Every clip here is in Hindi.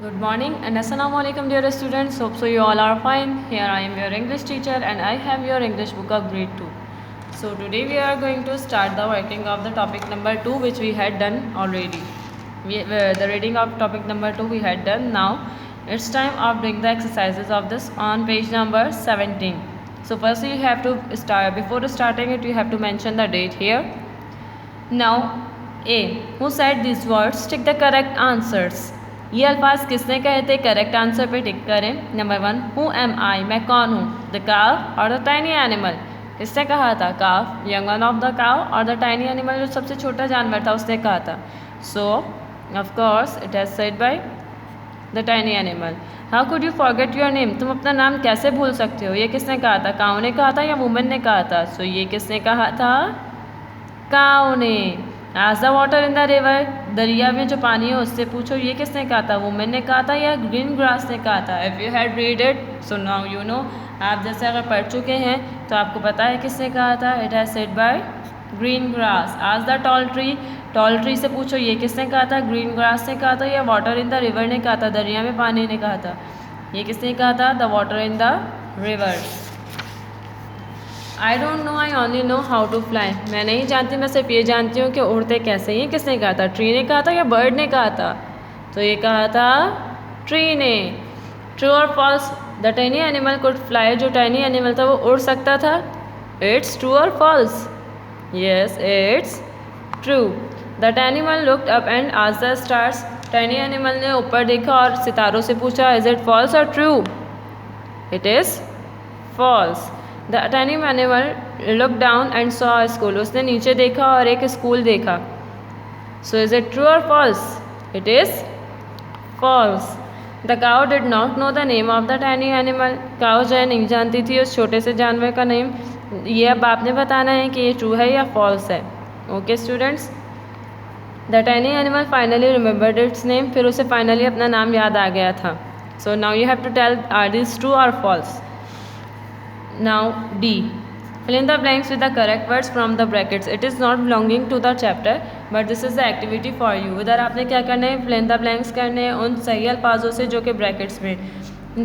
Good morning and Assalamu alaikum dear students. Hope so you all are fine. Here I am your English teacher and I have your English book of grade 2. So today we are going to start the working of the topic number 2 which we had done already. The reading of topic number 2 we had done. Now it's time of doing the exercises of this on page number 17. So first you have to start, before starting it you have to mention the date here. Now A. Who said these words? Tick the correct answers. ये अल्फाज किसने कहे थे? करेक्ट आंसर पे टिक करें. नंबर 1 हु एम आई, मैं कौन हूँ? द काव और द टाइनी एनिमल, किसने कहा था? काव, यंग वन ऑफ द काव, और द टाइनी एनिमल जो सबसे छोटा जानवर था उसने कहा था. सो of course it has said by the tiny animal. How could you forget your name, तुम अपना नाम कैसे भूल सकते हो? ये किसने कहा था? काव ने कहा था या वुमन ने कहा था? सो ये किसने कहा था? काव ने. As the water in the river, दरिया में जो पानी है उससे पूछो, ये किसने कहा था? वुमेन ने कहा था या ग्रीन ग्रास ने कहा था? If you had read it so now you know. आप जैसे अगर पढ़ चुके हैं तो आपको पता है किसने कहा था. It has said by green grass. आज द टॉल ट्री से पूछो, ये किसने कहा था? ग्रीन ग्रास ने कहा था या वाटर इन द रिवर ने कहा था? दरिया में पानी ने कहा था? ये किसने कहा था? The water in the river. I don't know, I only know how to fly, मैं नहीं जानती, मैं सिर्फ ये जानती हूँ कि उड़ते कैसे. ये किसने कहा था? ट्री ने कहा था या बर्ड ने कहा था? तो ये कहा था ट्री ने. ट्रू और false, the tiny animal could fly, जो टाइनी एनिमल था वो उड़ सकता था. इट्स ट्रू और false? Yes it's true. The animal looked up and asked the stars, tiny animal ने ऊपर देखा और सितारों से पूछा, इज इट फॉल्स और true? It is false. The tiny animal look down and saw a school, उसने नीचे देखा और एक स्कूल देखा. सो इज इट ट्रू और false? It is false. The cow did not know the name of the tiny animal, cow जो है नहीं जानती थी उस छोटे से जानवर का नेम. ये अब आपने बताना है कि ये ट्रू है या फॉल्स है. Okay students. The tiny animal finally remembered its name, फिर उसे फाइनली अपना नाम याद आ गया था. So now you have to tell are this true और false. Now D. Fill in the blanks with the correct words from the brackets. It is not belonging to the chapter, but this is the activity for you. इधर आपने क्या करना है? Fill in the blanks करने हैं उन सही अल्फाजों से जो कि ब्रैकेट्स में.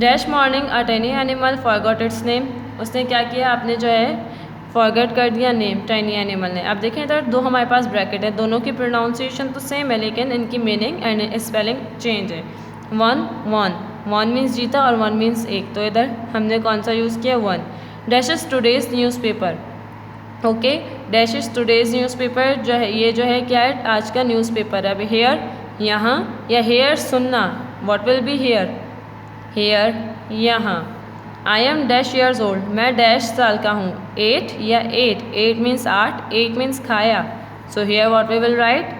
Dash morning a tiny animal forgot its name. उसने क्या किया? आपने जो है forget कर दिया नेम टाइनी एनिमल ने. अब देखें इधर दो हमारे पास ब्रैकेट है, दोनों की प्रोनाउंसिएशन तो सेम है लेकिन इनकी मीनिंग एंड स्पेलिंग चेंज है. वन मीन्स जीता और वन मीन्स एक, तो इधर हमने कौन सा यूज़ किया? One. Dashes today's newspaper. Okay, dashes today's newspaper जो है ये जो है क्या है? आज का न्यूज़पेपर. अब हेयर यहाँ या हेयर सुनना, what will be here? Here यहाँ. I am dash years old, मैं डैश साल का हूँ. 8 या 8 मीन्स 8, 8 मीन्स खाया. So here what we will write?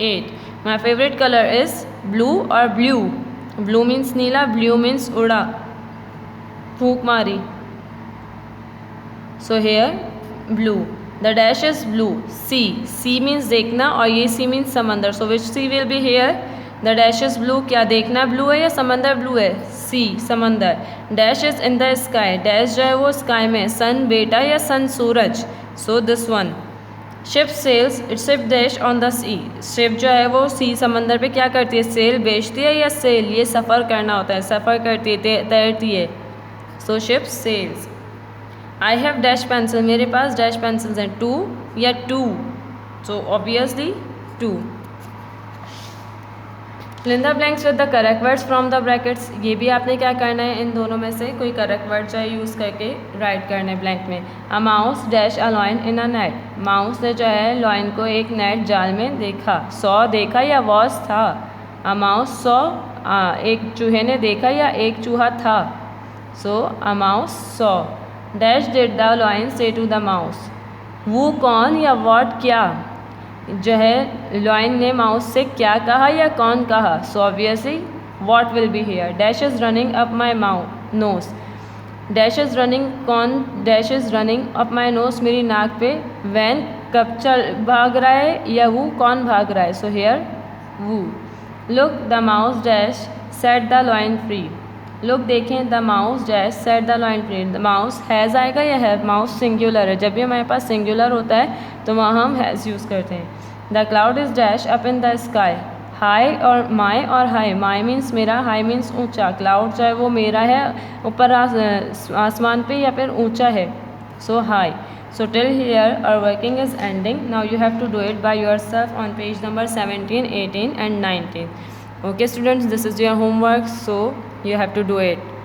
8. My favourite colour is blue और ब्लू. ब्लू मीन्स नीला, ब्लू मीन्स उड़ा, फूंक मारी. So here blue. The dash is blue. See means देखना और ये सी मीन्स समंदर. So which sea will be here? The dash is blue. क्या देखना ब्लू है या समंदर ब्लू है? सी समंदर. Dash is in the sky, dash जो है वो स्काई में. सन बेटा या सन सूरज. So this one. Ship sails it's ship dash on the sea, ship जो है वो सी समंदर पे क्या करती है? सेल बेचती है या सेल, ये सफ़र करना होता है, सफ़र करती है, तैरती है. So ship sails. I have dash pencil, मेरे पास डैश पेंसिल्स हैं. 2 या 2. So obviously 2. Fill in the blanks with the correct words from the brackets. ये भी आपने क्या करना है? इन दोनों में से कोई करेक्ट वर्ड जो है यूज़ करके राइट करना है ब्लैंक में. A mouse dash a lion in a net, mouse ने जो है लॉयन को एक नेट जाल में देखा. सॉ देखा या वॉज था? अ माउस सॉ, एक चूहे ने देखा या एक चूहा था? So a mouse saw. Dash did the lion say to the mouse, वो कौन या वॉट क्या, जो है लॉयन ने माउस से क्या कहा या कौन कहा? So obviously what will be here? Dash is running up my nose, dash is running कौन? Dash is running up my nose, मेरी नाक पे. वैन कब भाग रहा है या वो कौन भाग रहा है? सो हेयर वो. Look the mouse dash set the lion free, look देखें the mouse dash set the lion free. The mouse has आएगा या हैव? माउस सिंगुलर है, जब भी हमारे पास सिंगुलर होता है तो वहाँ हम हैज़ यूज़ करते हैं. The cloud is dash up in the sky, high और माई और हाई, माई मीन्स मेरा, हाई मीन्स ऊंचा, क्लाउड चाहे वो मेरा है ऊपर आसमान पे या फिर ऊंचा है, सो high. So till here our working is ending. Now you have to do it by yourself on page number 17, 18 and 19. Okay students, this is your homework, so you have to do it.